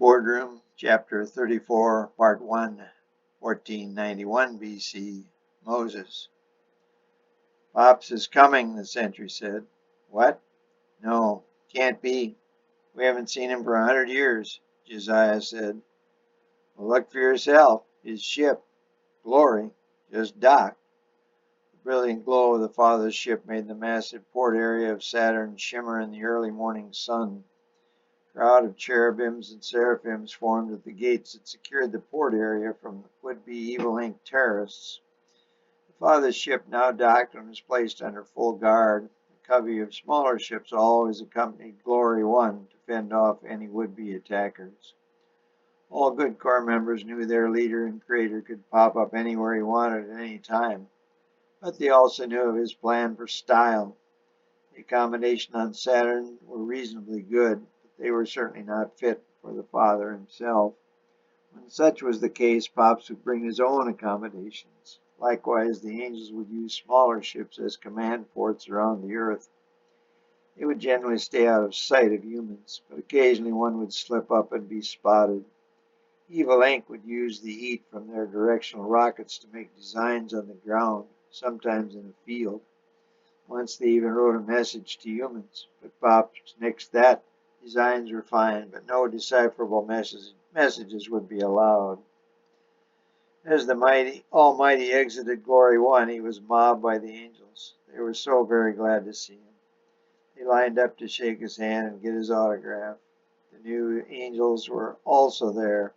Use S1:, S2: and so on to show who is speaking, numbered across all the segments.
S1: Boardroom, Chapter 34, Part 1, 1491 BC, Moses. "Pops is coming," the sentry said. "What? No, can't be. We haven't seen him for 100 years, Josiah said. "Well, look for yourself. His ship, Glory, just docked." The brilliant glow of the father's ship made the massive port area of Saturn shimmer in the early morning sun. A crowd of cherubims and seraphims formed at the gates that secured the port area from would-be Evil Inc. terrorists. The father's ship now docked and was placed under full guard. A covey of smaller ships always accompanied Glory 1 to fend off any would-be attackers. All good Corps members knew their leader and creator could pop up anywhere he wanted at any time, but they also knew of his plan for style. The accommodation on Saturn were reasonably good, but they were certainly not fit for the father himself. When such was the case, Pops would bring his own accommodations. Likewise, the angels would use smaller ships as command ports around the Earth. They would generally stay out of sight of humans, but occasionally one would slip up and be spotted. Evil Inc. would use the heat from their directional rockets to make designs on the ground, sometimes in a field. Once they even wrote a message to humans, but Pops nixed that. Designs were fine, but no decipherable messages would be allowed. As the Almighty exited Glory 1, he was mobbed by the angels. They were so very glad to see him. They lined up to shake his hand and get his autograph. The new angels were also there.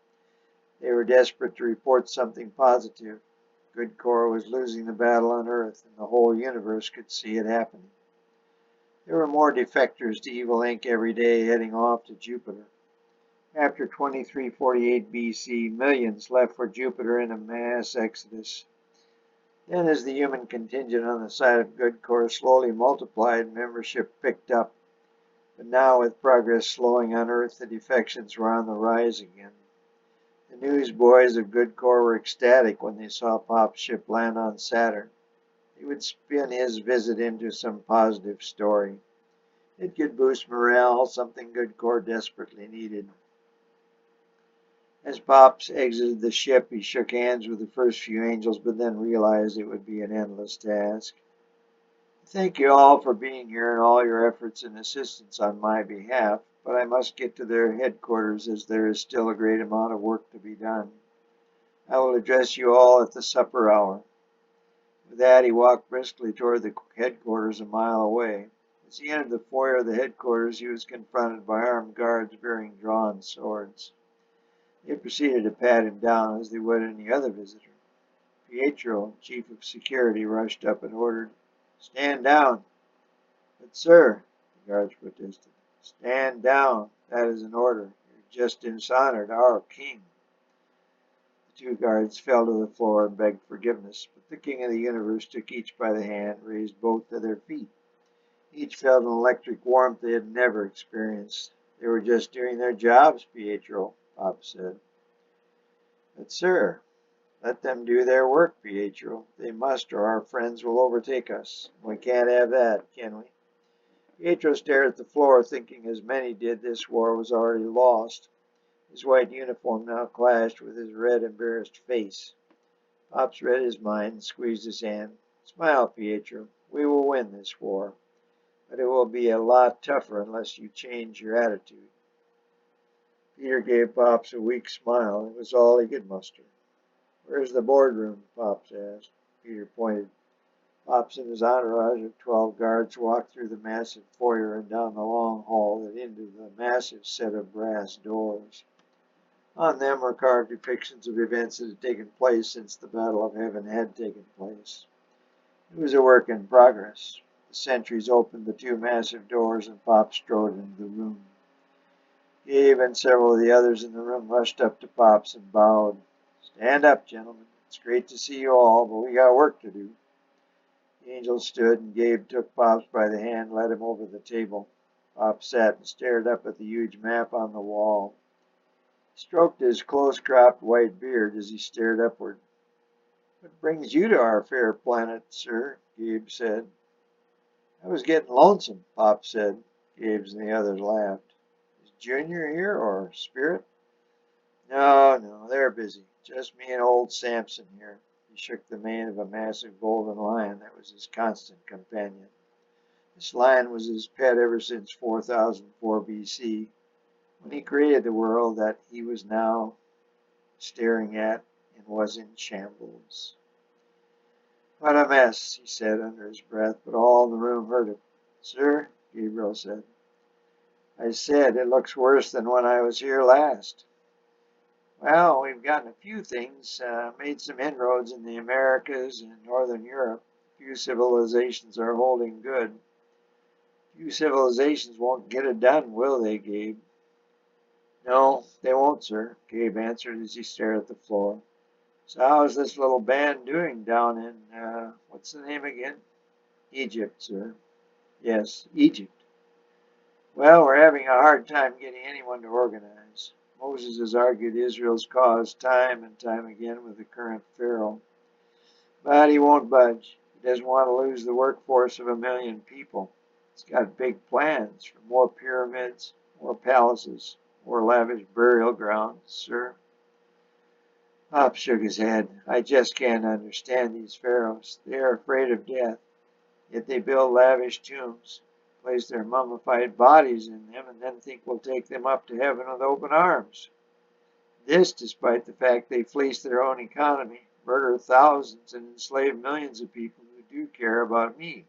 S1: They were desperate to report something positive. Good Corps was losing the battle on Earth, and the whole universe could see it happening. There were more defectors to Evil Inc. every day heading off to Jupiter. After 2348 BC, millions left for Jupiter in a mass exodus. Then, as the human contingent on the side of Good Corps slowly multiplied, membership picked up. But now, with progress slowing on Earth, the defections were on the rise again. The newsboys of Good Corps were ecstatic when they saw Pop's ship land on Saturn. They would spin his visit into some positive story. It could boost morale, something Good Corps desperately needed. As Pops exited the ship, he shook hands with the first few angels, but then realized it would be an endless task. "Thank you all for being here and all your efforts and assistance on my behalf, but I must get to their headquarters as there is still a great amount of work to be done. I will address you all at the supper hour." With that, he walked briskly toward the headquarters a mile away. As he entered the foyer of the headquarters, he was confronted by armed guards bearing drawn swords. They proceeded to pat him down as they would any other visitor. Pietro, chief of security, rushed up and ordered, "Stand down." "But, sir," the guards protested. "Stand down. That is an order. You've just dishonored our king." The two guards fell to the floor and begged forgiveness, but the king of the universe took each by the hand and raised both to their feet. Each felt an electric warmth they had never experienced. "They were just doing their jobs, Pietro," Pop said. "But, sir, let them do their work, Pietro. They must, or our friends will overtake us. We can't have that, can we?" Pietro stared at the floor, thinking, as many did, this war was already lost. His white uniform now clashed with his red, embarrassed face. Pops read his mind and squeezed his hand. "Smile, Pietro. We will win this war. But it will be a lot tougher unless you change your attitude." Peter gave Pops a weak smile. It was all he could muster. "Where's the boardroom?" Pops asked. Peter pointed. Pops and his entourage of 12 guards walked through the massive foyer and down the long hall and into the massive set of brass doors. On them were carved depictions of events that had taken place since the Battle of Heaven had taken place. It was a work in progress. The sentries opened the two massive doors and Pop strode into the room. Gabe and several of the others in the room rushed up to Pops and bowed. "Stand up, gentlemen. It's great to see you all, but we got work to do." The angel stood, and Gabe took Pops by the hand and led him over the table. Pop sat and stared up at the huge map on the wall. He stroked his close-cropped white beard as he stared upward. "What brings you to our fair planet, sir?" Gabe said. "I was getting lonesome," Pop said. Gabe and the others laughed. "Is Junior here, or Spirit?" No, no, they're busy. Just me and old Samson here. He shook the mane of a massive golden lion that was his constant companion. This lion was his pet ever since 4004 BC, when he created the world that he was now staring at and was in shambles. What a mess, he said under his breath, but all in the room heard it. Sir, Gabriel said. I said, it looks worse than when I was here last. Well, we've gotten a few things, made some inroads in the Americas and Northern Europe. Few civilizations are holding good. Few civilizations won't get it done, will they, Gabe? No, they won't, sir, Gabe answered as he stared at the floor. So how's this little band doing down in, what's the name again? Egypt, sir. Yes, Egypt. Well, we're having a hard time getting anyone to organize. Moses has argued Israel's cause time and time again with the current Pharaoh. But he won't budge. He doesn't want to lose the workforce of 1 million people. He's got big plans for more pyramids, more palaces, more lavish burial grounds, sir. Pop shook his head. I just can't understand these pharaohs. They are afraid of death, yet they build lavish tombs, place their mummified bodies in them, and then think we'll take them up to heaven with open arms. This despite the fact they fleece their own economy, murder thousands, and enslave millions of people who do care about me.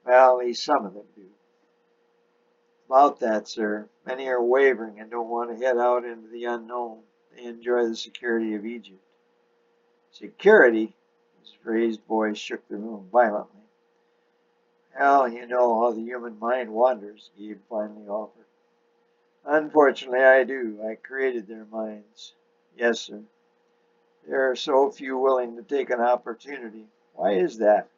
S1: Well, at least some of them do. About that, sir, many are wavering and don't want to head out into the unknown. They enjoy the security of Egypt. Security? His raised voice shook the room violently. Well, you know how the human mind wanders, Gabe finally offered. Unfortunately, I do. I created their minds. Yes, sir. There are so few willing to take an opportunity. Why is that?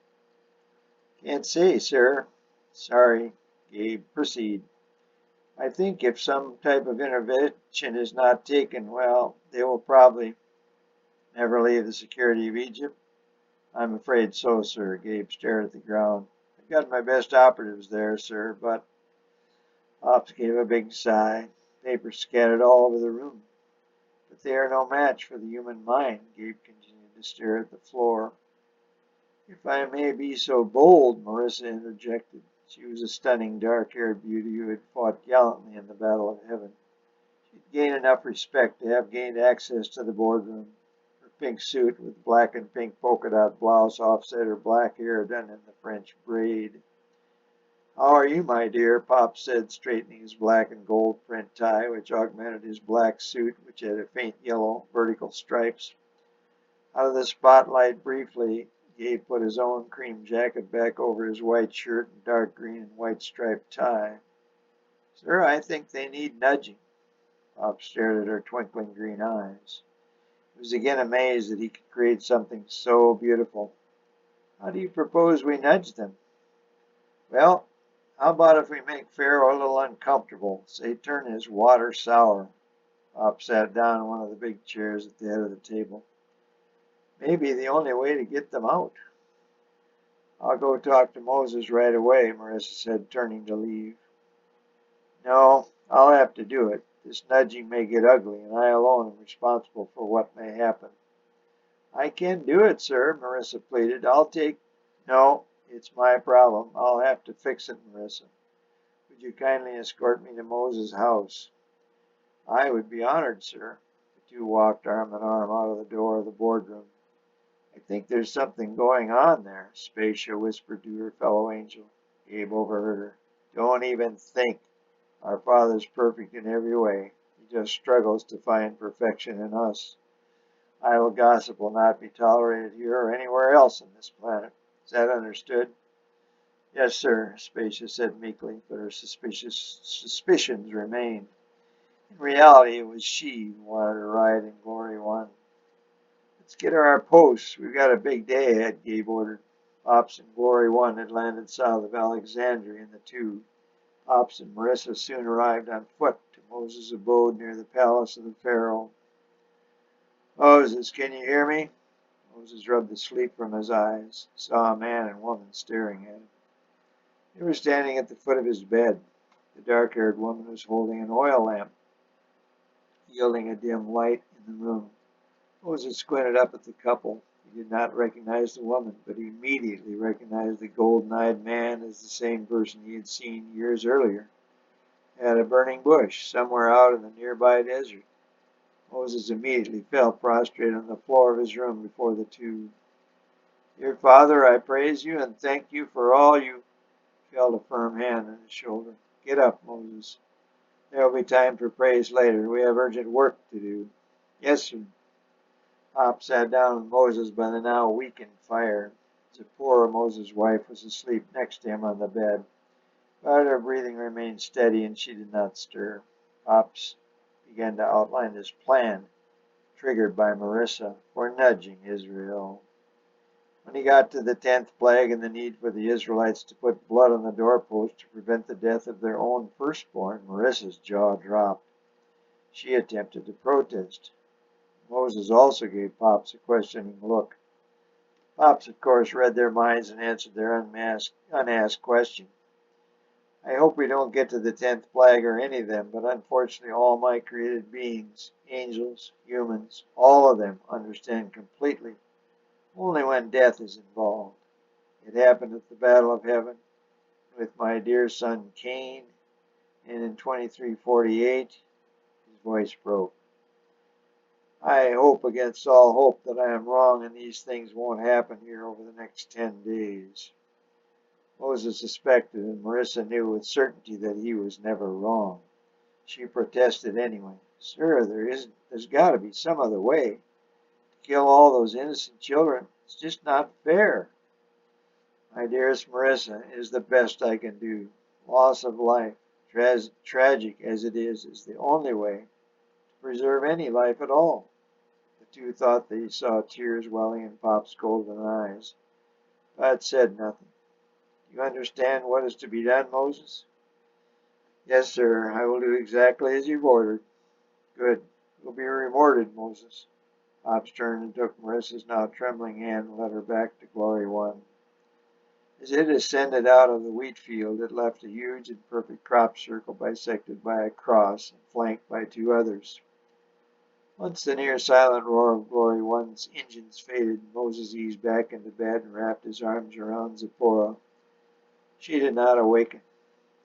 S1: Can't say, sir. Sorry, Gabe. Proceed. I think if some type of intervention is not taken, well, they will probably never leave the security of Egypt. I'm afraid so, sir. Gabe stared at the ground. I've got my best operatives there, sir, but Pops gave a big sigh. Papers scattered all over the room. But they are no match for the human mind. Gabe continued to stare at the floor. If I may be so bold, Marissa interjected. She was a stunning dark-haired beauty who had fought gallantly in the Battle of Heaven. She'd gained enough respect to have gained access to the boardroom. Her pink suit with black and pink polka-dot blouse offset her black hair done in the French braid. How are you, my dear? Pop said, straightening his black and gold print tie, which augmented his black suit, which had a faint yellow vertical stripes. Out of the spotlight briefly, Gabe put his own cream jacket back over his white shirt and dark green and white striped tie. Sir, I think they need nudging. Pop stared at her twinkling green eyes. He was again amazed that he could create something so beautiful. How do you propose we nudge them? Well, how about if we make Pharaoh a little uncomfortable, say turn his water sour? Pop sat down in one of the big chairs at the head of the table. Maybe the only way to get them out. I'll go talk to Moses right away, Marissa said, turning to leave. No, I'll have to do it. This nudging may get ugly, and I alone am responsible for what may happen. I can do it, sir, Marissa pleaded. I'll take... No, it's my problem. I'll have to fix it, Marissa. Would you kindly escort me to Moses' house? I would be honored, sir. The two walked arm in arm out of the door of the boardroom. I think there's something going on there, Spacia whispered to her fellow angel. Gabe overheard her. Don't even think. Our Father's perfect in every way. He just struggles to find perfection in us. Idle gossip will not be tolerated here or anywhere else on this planet. Is that understood? Yes, sir, Spacia said meekly, but her suspicions remained. In reality, it was she who wanted to ride in Glory One. Let's get to our posts. We've got a big day ahead, Gabe ordered. Pops and Glory One had landed south of Alexandria, and the two, Pops and Marissa, soon arrived on foot to Moses' abode near the palace of the Pharaoh. Moses, can you hear me? Moses rubbed the sleep from his eyes, saw a man and woman staring at him. They were standing at the foot of his bed. The dark-haired woman was holding an oil lamp. yielding a dim light in the room. Moses squinted up at the couple. He did not recognize the woman, but he immediately recognized the golden-eyed man as the same person he had seen years earlier at a burning bush somewhere out in the nearby desert. Moses immediately fell prostrate on the floor of his room before the two. Dear Father, I praise you and thank you for all you. Felt a firm hand on his shoulder. Get up, Moses. There will be time for praise later. We have urgent work to do. Yes, sir. Pop sat down with Moses by the now weakened fire. Zipporah, Moses' wife, was asleep next to him on the bed, but her breathing remained steady and she did not stir. Pops began to outline his plan, triggered by Marissa, for nudging Israel. When he got to the 10th plague and the need for the Israelites to put blood on the doorpost to prevent the death of their own firstborn, Marissa's jaw dropped. She attempted to protest. Moses also gave Pops a questioning look. Pops, of course, read their minds and answered their unasked question. I hope we don't get to the 10th plague or any of them, but unfortunately all my created beings, angels, humans, all of them understand completely only when death is involved. It happened at the Battle of Heaven with my dear son Cain, and in 2348, his voice broke. I hope against all hope that I am wrong and these things won't happen here over the next 10 days. Moses suspected, and Marissa knew with certainty that he was never wrong. She protested anyway. Sir, there's got to be some other way. To kill all those innocent children, it's just not fair. My dearest Marissa, it is the best I can do. Loss of life, tragic as it is the only way to preserve any life at all. The two thought they saw tears welling in Pop's golden eyes, but said nothing. You understand what is to be done, Moses? Yes, sir. I will do exactly as you've ordered. Good. You'll be rewarded, Moses. Pops turned and took Marissa's now trembling hand and led her back to Glory One. As it ascended out of the wheat field, it left a huge and perfect crop circle bisected by a cross and flanked by two others. Once the near silent roar of Glory One's engines faded, Moses eased back into bed and wrapped his arms around Zipporah. She did not awaken.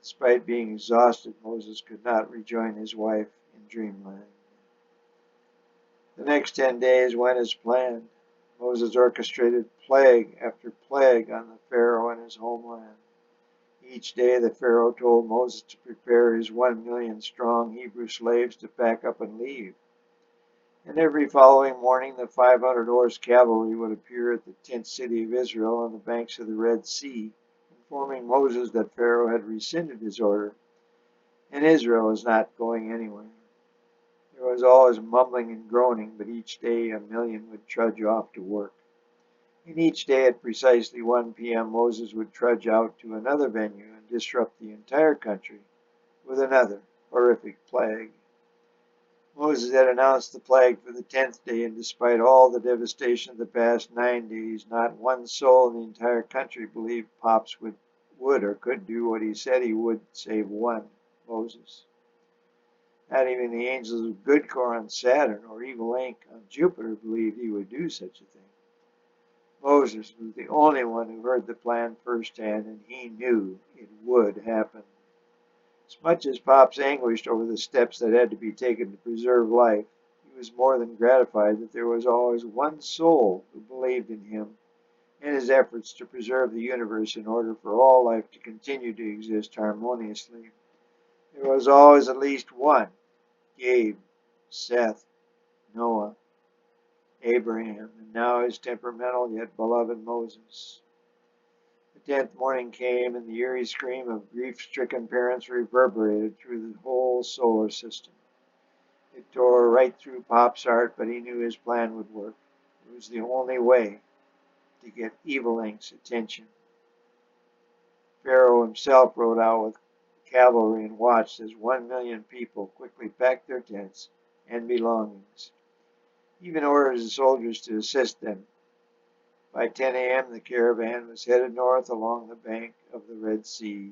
S1: Despite being exhausted, Moses could not rejoin his wife in dreamland. The next 10 days went as planned. Moses orchestrated plague after plague on the Pharaoh and his homeland. Each day the Pharaoh told Moses to prepare his 1 million strong Hebrew slaves to pack up and leave. And every following morning the 500 horse cavalry would appear at the tent city of Israel on the banks of the Red Sea, informing Moses that Pharaoh had rescinded his order, and Israel was not going anywhere. There was always mumbling and groaning, but each day 1 million would trudge off to work. And each day at precisely 1 p.m. Moses would trudge out to another venue and disrupt the entire country with another horrific plague. Moses had announced the plague for the 10th day, and despite all the devastation of the past 9 days, not one soul in the entire country believed Pops would or could do what he said he would, save one, Moses. Not even the angels of Good Core on Saturn or Evil Inc. on Jupiter believed he would do such a thing. Moses was the only one who heard the plan firsthand, and he knew it would happen. As much as Pops anguished over the steps that had to be taken to preserve life, he was more than gratified that there was always one soul who believed in him and his efforts to preserve the universe in order for all life to continue to exist harmoniously. There was always at least one: Gabe, Seth, Noah, Abraham, and now his temperamental yet beloved Moses. The 10th morning came, and the eerie scream of grief-stricken parents reverberated through the whole solar system. It tore right through Pop's heart, but he knew his plan would work. It was the only way to get Evil Inc.'s attention. Pharaoh himself rode out with cavalry and watched as 1 million people quickly packed their tents and belongings. He even ordered his soldiers to assist them. By 10 a.m. the caravan was headed north along the bank of the Red Sea.